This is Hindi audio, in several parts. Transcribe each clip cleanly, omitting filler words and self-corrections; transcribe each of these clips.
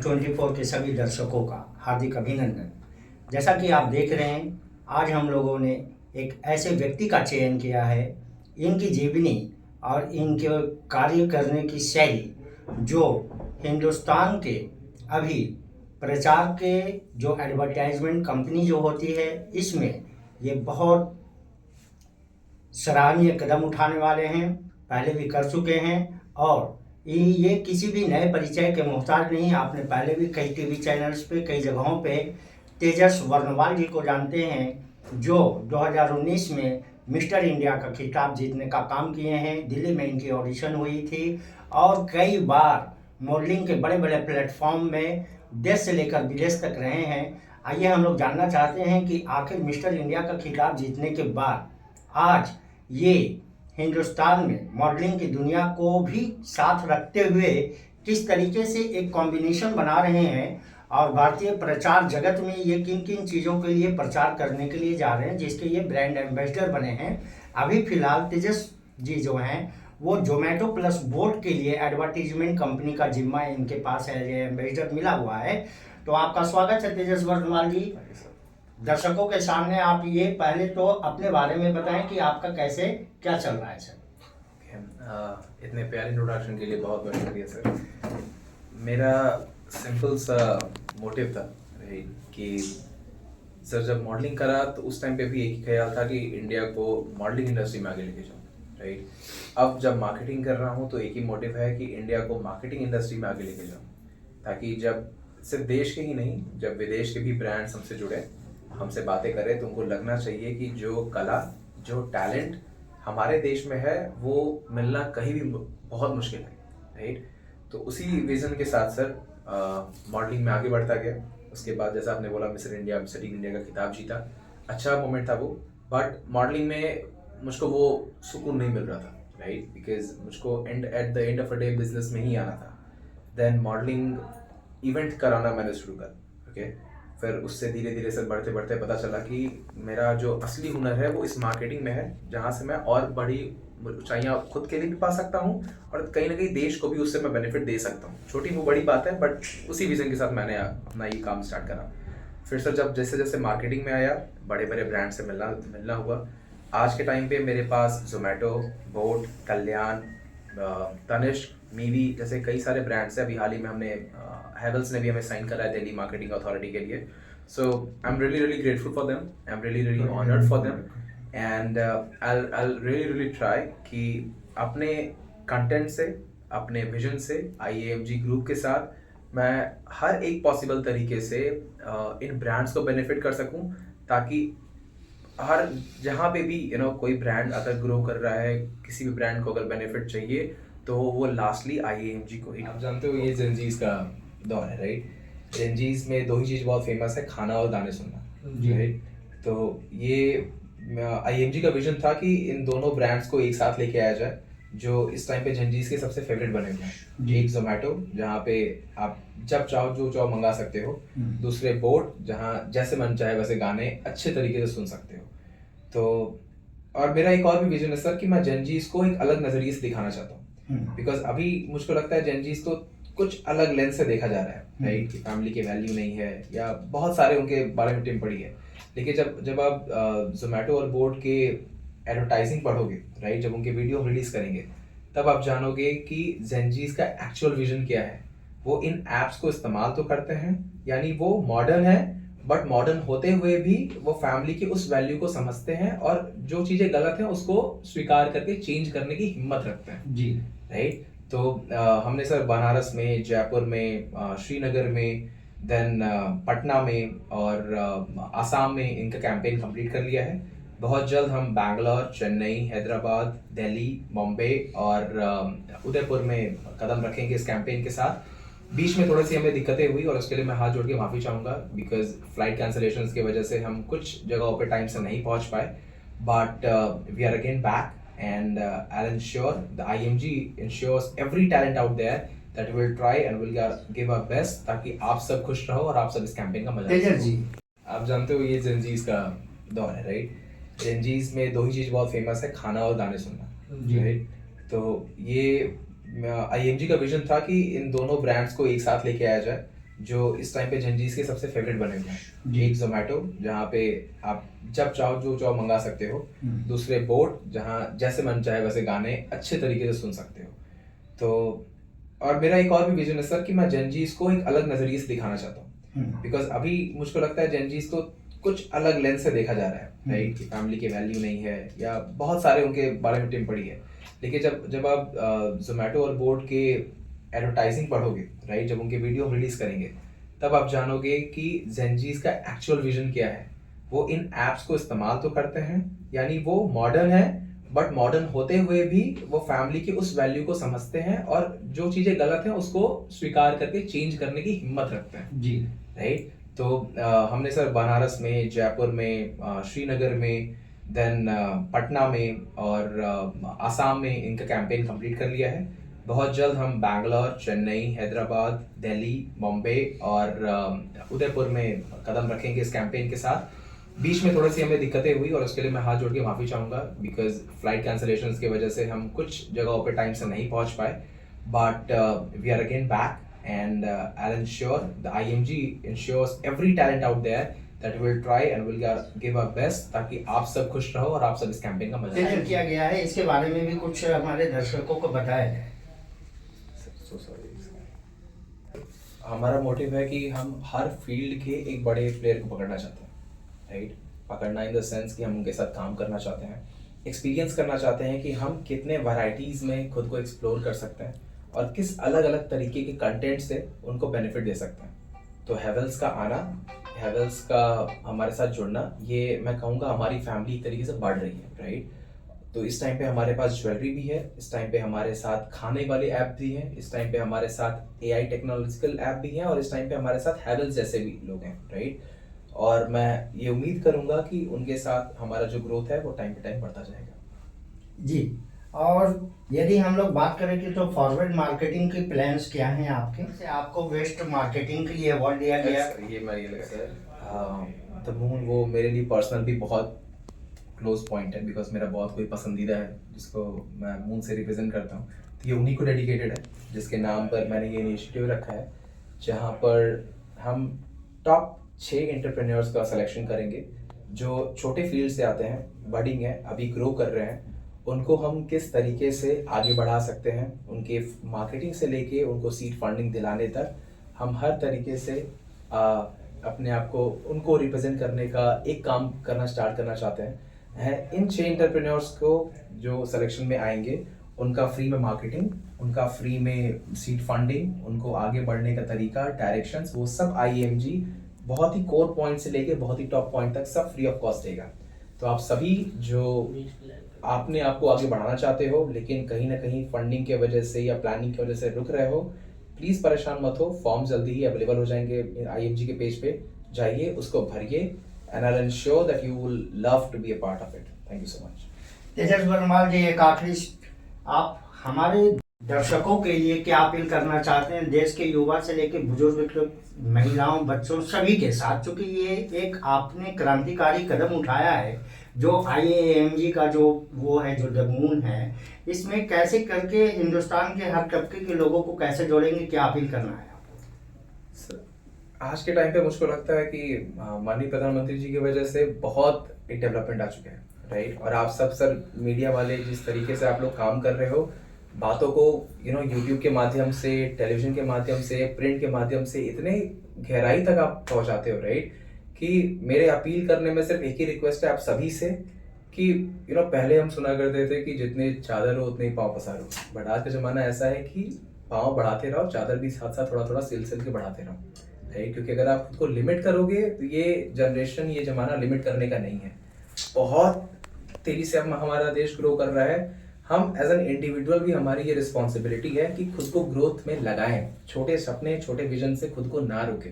24 के सभी दर्शकों का हार्दिक अभिनंदन। जैसा कि आप देख रहे हैं, आज हम लोगों ने एक ऐसे व्यक्ति का चयन किया है, इनकी जीवनी और इनके कार्य करने की शैली जो हिंदुस्तान के अभी प्रचार के जो एडवर्टाइजमेंट कंपनी जो होती है, इसमें ये बहुत सराहनीय कदम उठाने वाले हैं, पहले भी कर चुके हैं और ये किसी भी नए परिचय के मोहताज नहीं। आपने पहले भी कई टीवी चैनल्स पे, कई जगहों पे तेजस वर्णवाल जी को जानते हैं, जो 2019 में मिस्टर इंडिया का खिताब जीतने का काम किए हैं। दिल्ली में इनकी ऑडिशन हुई थी और कई बार मॉडलिंग के बड़े बड़े प्लेटफॉर्म में देश से लेकर विदेश तक रहे हैं। आइए हम लोग जानना चाहते हैं कि आखिर मिस्टर इंडिया का खिताब जीतने के बाद आज ये हिंदुस्तान में मॉडलिंग की दुनिया को भी साथ रखते हुए किस तरीके से एक कॉम्बिनेशन बना रहे हैं और भारतीय प्रचार जगत में ये किन किन चीज़ों के लिए प्रचार करने के लिए जा रहे हैं, जिसके ये ब्रांड एम्बेसडर बने हैं। अभी फिलहाल तेजस जी जो हैं वो जोमेटो प्लस बोट के लिए एडवर्टीजमेंट कंपनी का जिम्मा इनके पास है, ये एम्बेसडर मिला हुआ है। तो आपका स्वागत है तेजस वर्धमान जी। दर्शकों के सामने आप ये पहले तो अपने बारे में बताएं कि आपका कैसे क्या चल रहा है सर। इतने प्यारे इंट्रोडक्शन के लिए बहुत बहुत शुक्रिया सर। मेरा सिंपल सा मोटिव था कि सर जब मॉडलिंग करा तो उस टाइम पे भी एक ही ख्याल था कि इंडिया को मॉडलिंग इंडस्ट्री में आगे लेके जाऊँ, राइट। अब जब मार्केटिंग कर रहा हूँ तो एक ही मोटिव है कि इंडिया को मार्केटिंग इंडस्ट्री में आगे लेके जाऊँ, ताकि जब सिर्फ देश के ही नहीं, जब विदेश के भी ब्रांड्स हमसे जुड़े, हमसे बातें करें, तो उनको लगना चाहिए कि जो कला, जो टैलेंट हमारे देश में है वो मिलना कहीं भी बहुत मुश्किल है, राइट। तो उसी विजन के साथ सर मॉडलिंग में आगे बढ़ता गया। उसके बाद जैसा आपने बोला मिस्टर इंडिया का खिताब जीता, अच्छा मोमेंट था वो। बट मॉडलिंग में मुझको वो सुकून नहीं मिल रहा था, राइट, बिकॉज मुझको at the end of a day business में ही आना था। देन मॉडलिंग इवेंट कराना मैंने शुरू कर, ओके। फिर उससे धीरे धीरे सर बढ़ते बढ़ते पता चला कि मेरा जो असली हुनर है वो इस मार्केटिंग में है, जहाँ से मैं और बड़ी ऊंचाइयाँ खुद के लिए भी पा सकता हूँ और कहीं ना कहीं देश को भी उससे मैं बेनिफिट दे सकता हूँ। छोटी वो बड़ी बात है, बट उसी विजन के साथ मैंने अपना ये काम स्टार्ट करा। फिर सर जब जैसे जैसे मार्केटिंग में आया, बड़े बड़े ब्रांड से मिलना हुआ। आज के टाइम पे मेरे पास जोमेटो, बोट, कल्याण, तनिष्क, मीवी जैसे कई सारे ब्रांड्स हैं। अभी हाल ही में हमने हैवेल्स ने भी हमें साइन करा है दिल्ली मार्केटिंग अथॉरिटी के लिए। So I am really grateful for them, I am really honoured for them, and I'll really try कि अपने कंटेंट से, अपने विजन से, IAMG ग्रुप के साथ मैं हर एक पॉसिबल तरीके से इन ब्रांड्स को बेनिफिट कर सकूं, ताकि हर जहाँ पे भी कोई ब्रांड अगर ग्रो कर रहा है, किसी भी ब्रांड को अगर बेनिफिट चाहिए तो वो लास्टली IAMG को ही। आप जानते हो ये जेनजीज का दौर है, राइट। जेनजीज में दो ही चीज़ बहुत फेमस है, खाना और गाने सुनना, राइट। तो ये IAMG का विजन था कि इन दोनों ब्रांड्स को एक साथ लेके आया जाए, जो इस टाइम पे जेनजीज के सबसे फेवरेट बने हुए हैं। एक जोमेटो, जहाँ पे आप जब चाहो जो चाहो मंगा सकते हो। दूसरे बोट, जहाँ जैसे मन चाहे वैसे गाने अच्छे तरीके से सुन सकते हो। तो और मेरा एक और भी विजन है सर कि मैं जेनजीज को एक अलग नज़रिए से दिखाना चाहता हूँ, बिकॉज अभी मुझको लगता है जेनजीज को कुछ अलग लेंस से देखा जा रहा है, राइट, कि फैमिली की वैल्यू नहीं है या बहुत सारे उनके बारे में टिम पड़ी है। लेकिन जब आप जोमेटो और बोट के एडवर्टाइजिंग पढ़ोगे, राइट, जब उनके वीडियो रिलीज करेंगे, तब आप जानोगे कि जेनजीज का एक्चुअल विजन क्या है। वो इन एप्स को इस्तेमाल तो करते हैं, यानी वो मॉडर्न है, बट मॉडर्न होते हुए भी वो फैमिली की उस वैल्यू को समझते हैं और जो चीज़ें गलत हैं उसको स्वीकार करके चेंज करने की हिम्मत रखते हैं जी, राइट। तो हमने सर बनारस में, जयपुर में, श्रीनगर में, देन पटना में और आसाम में इनका कैंपेन कंप्लीट कर लिया है। बहुत जल्द हम बैंगलोर, चेन्नई, हैदराबाद, दिल्ली, बॉम्बे और उदयपुर में कदम रखेंगे इस कैंपेन के साथ। बीच में थोड़ी सी हमें दिक्कतें हुई और उसके लिए मैं हाथ जोड़ के माफ़ी चाहूँगा, बिकॉज फ्लाइट कैंसलेशंस की वजह से हम कुछ जगहों पे टाइम से नहीं पहुँच पाए। But we are again back and I'll ensure the IMG ensures every talent out there that we'll try and we'll give our best, ताकि आप सब खुश रहो और आप सब इस कैंपेन का मजा लो जी। आप जानते हो ये जेनजीज का दौर है, राइट। जेनजीज में दो ही चीज़ बहुत फेमस है, खाना और गाने सुनना, राइट। तो ये IMG का विजन था कि इन दोनों ब्रांड्स को एक साथ लेके आया जाए, जो इस टाइम पे जेनजीज के सबसे फेवरेट बने हुए हैं। एक जोमेटो, जहाँ पे आप जब चाहो जो चाहो मंगा सकते हो। दूसरे बोट, जहाँ जैसे मन चाहे वैसे गाने अच्छे तरीके से सुन सकते हो। तो और मेरा एक और भी विजन है सर कि मैं जेनजीज को एक अलग नजरिए से दिखाना चाहता हूँ। बिकॉज अभी मुझको लगता है जेनजीज को कुछ अलग लेंस से देखा जा रहा है, राइट? कि फैमिली की वैल्यू नहीं है, या बहुत सारे उनके बारे में टिप्पणी है। लेकिन जब आप जोमेटो और बोट के एडवर्टाइजिंग पढ़ोगे, राइट, जब उनके वीडियो रिलीज करेंगे, तब आप जानोगे कि जेनजीज का एक्चुअल विजन क्या है। वो इन एप्स को इस्तेमाल तो करते हैं, यानी वो मॉडर्न है, बट मॉडर्न होते हुए भी वो फैमिली की उस वैल्यू को समझते हैं और जो चीजें गलत हैं उसको स्वीकार करके चेंज करने की हिम्मत रखते हैं जी, राइट। तो हमने सर बनारस में, जयपुर में, श्रीनगर में, देन पटना में और आसाम में इनका कैंपेन कंप्लीट कर लिया है। बहुत जल्द हम बैंगलोर, चेन्नई, हैदराबाद, दिल्ली, बॉम्बे और उदयपुर में कदम रखेंगे इस कैंपेन के साथ। बीच में थोड़ी सी हमें दिक्कतें हुई और उसके लिए मैं हाथ जोड़ के माफ़ी चाहूँगा, बिकॉज फ्लाइट कैंसलेशंस की वजह से हम कुछ जगहों पे टाइम से नहीं पहुँच पाए। But we are again back and I'll ensure the IMG ensures every talent out there that we'll try and we'll give our best ताकि आप सब खुश रहो और आप सब इस कैंपेन का मजा डिजाइन किया गया है, इसके बारे में भी कुछ हमारे दर्शकों को बताया जाए। So sorry. हमारा मोटिव है कि हम हर फील्ड के एक बड़े प्लेयर को पकड़ना चाहते हैं, राइट? पकड़ना इन द सेंस कि हम उनके साथ काम करना चाहते हैं, एक्सपीरियंस करना चाहते हैं कि हम कितने वैरायटीज़ में खुद को एक्सप्लोर कर सकते हैं और किस अलग अलग तरीके के कंटेंट से उनको बेनिफिट दे सकते हैं। तो हेवल्स का आना, हेवल्स का हमारे साथ जुड़ना, ये मैं कहूँगा हमारी फैमिली एक तरीके से बढ़ रही है, राइट? तो इस टाइम पे हमारे पास ज्वेलरी भी है, इस टाइम पे हमारे साथ खाने वाले ऐप भी हैं, इस टाइम पे हमारे साथ AI टेक्नोलॉजिकल ऐप भी हैं और इस टाइम पे हमारे साथ हेवल्स जैसे भी लोग हैं, राइट? और मैं ये उम्मीद करूँगा कि उनके साथ हमारा जो ग्रोथ है वो टाइम पे टाइम बढ़ता जाएगा। जी, और यदि हम लोग बात करें कि तो फॉरवर्ड मार्केटिंग के प्लान्स क्या हैं आपके? से आपको बेस्ट मार्केटिंग के लिए अवार्ड दिया गया। ये मैं ये लगा सर, द मून वो मेरे लिए पर्सनल भी बहुत क्लोज पॉइंट है, बिकॉज मेरा बहुत कोई पसंदीदा है जिसको मैं मून से रिप्रेजेंट करता हूँ। तो ये उन्हीं को डेडिकेटेड है, जिसके नाम पर मैंने ये इनिशिएटिव रखा है, जहाँ पर हम टॉप 6 एंटरप्रेन्योर्स का सिलेक्शन करेंगे जो छोटे फील्ड से आते हैं, बडिंग है, अभी ग्रो कर रहे हैं। उनको हम किस तरीके से आगे बढ़ा सकते हैं, उनके मार्केटिंग से लेके उनको सीड फंडिंग दिलाने तक हम हर तरीके से अपने आप को उनको रिप्रेजेंट करने का एक काम करना स्टार्ट करना चाहते हैं। इन 6 एंटरप्रेन्योर्स को जो सिलेक्शन में आएंगे, उनका फ्री में मार्केटिंग, उनका फ्री में सीड फंडिंग, उनको आगे बढ़ने का तरीका, डायरेक्शंस, वो सब IMG बहुत ही कोर पॉइंट से लेके बहुत ही टॉप पॉइंट तक सब फ्री ऑफ कॉस्ट देगा। तो आप सभी जो आपने आपको आगे बढ़ाना चाहते हो लेकिन कहीं ना कहीं फंडिंग के वजह से या प्लानिंग की वजह से रुक रहे हो, प्लीज़ परेशान मत हो। फॉर्म जल्दी ही अवेलेबल हो जाएंगे IMG के पेज पे, जाइए उसको भरिए and I will sure that you will love to be a part of it. Thank you so much. Tejas Varnwal ji, एक आखिरी आप हमारे दर्शकों के लिए क्या अपील करना चाहते हैं, देश के युवा से लेकर बुजुर्ग, महिलाओं, बच्चों सभी के साथ, क्योंकि ये एक आपने क्रांतिकारी कदम उठाया है जो IAMG का जो वो है, जो द मून है, इसमें कैसे करके हिंदुस्तान के हर तबके के लोगों को कैसे जोड़ेंगे, क्या अपील करना है आपको? आज के टाइम पे मुझको लगता है कि माननीय प्रधानमंत्री जी की वजह से बहुत एक डेवलपमेंट आ चुका है, राइट? और आप सब सर मीडिया वाले जिस तरीके से आप लोग काम कर रहे हो, बातों को यूट्यूब के माध्यम से, टेलीविजन के माध्यम से, प्रिंट के माध्यम से इतने गहराई तक आप पहुंचाते हो, राइट? कि मेरे अपील करने में सिर्फ एक ही रिक्वेस्ट है आप सभी से कि पहले हम सुना करते थे कि जितने चादर हो उतने ही पाँव पसारो, बट आज का ज़माना ऐसा है कि पाँव बढ़ाते रहो, चादर भी साथ साथ थोड़ा थोड़ा सिल के बढ़ाते रहो, राइट? क्योंकि अगर आप खुद को लिमिट करोगे तो ये जनरेशन, ये ज़माना लिमिट करने का नहीं है। बहुत तेज़ी से हमारा देश ग्रो कर रहा है। हम एज एन इंडिविजुअल भी हमारी ये रिस्पॉन्सिबिलिटी है कि खुद को ग्रोथ में लगाएं, छोटे सपने, छोटे विजन से खुद को ना रोकें।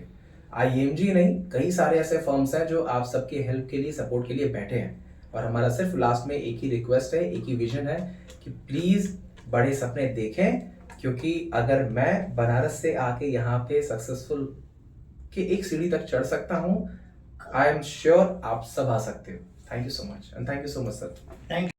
IMG नहीं, कई सारे ऐसे फर्म्स हैं जो आप सबके हेल्प के लिए, सपोर्ट के लिए बैठे हैं, और हमारा सिर्फ लास्ट में एक ही रिक्वेस्ट है, एक ही विजन है कि प्लीज़ बड़े सपने देखें, क्योंकि अगर मैं बनारस से आके यहाँ पे सक्सेसफुल के एक सीढ़ी तक चढ़ सकता हूँ, आई एम श्योर आप सब आ सकते हो। Thank you so much and thank you so much sir. Thank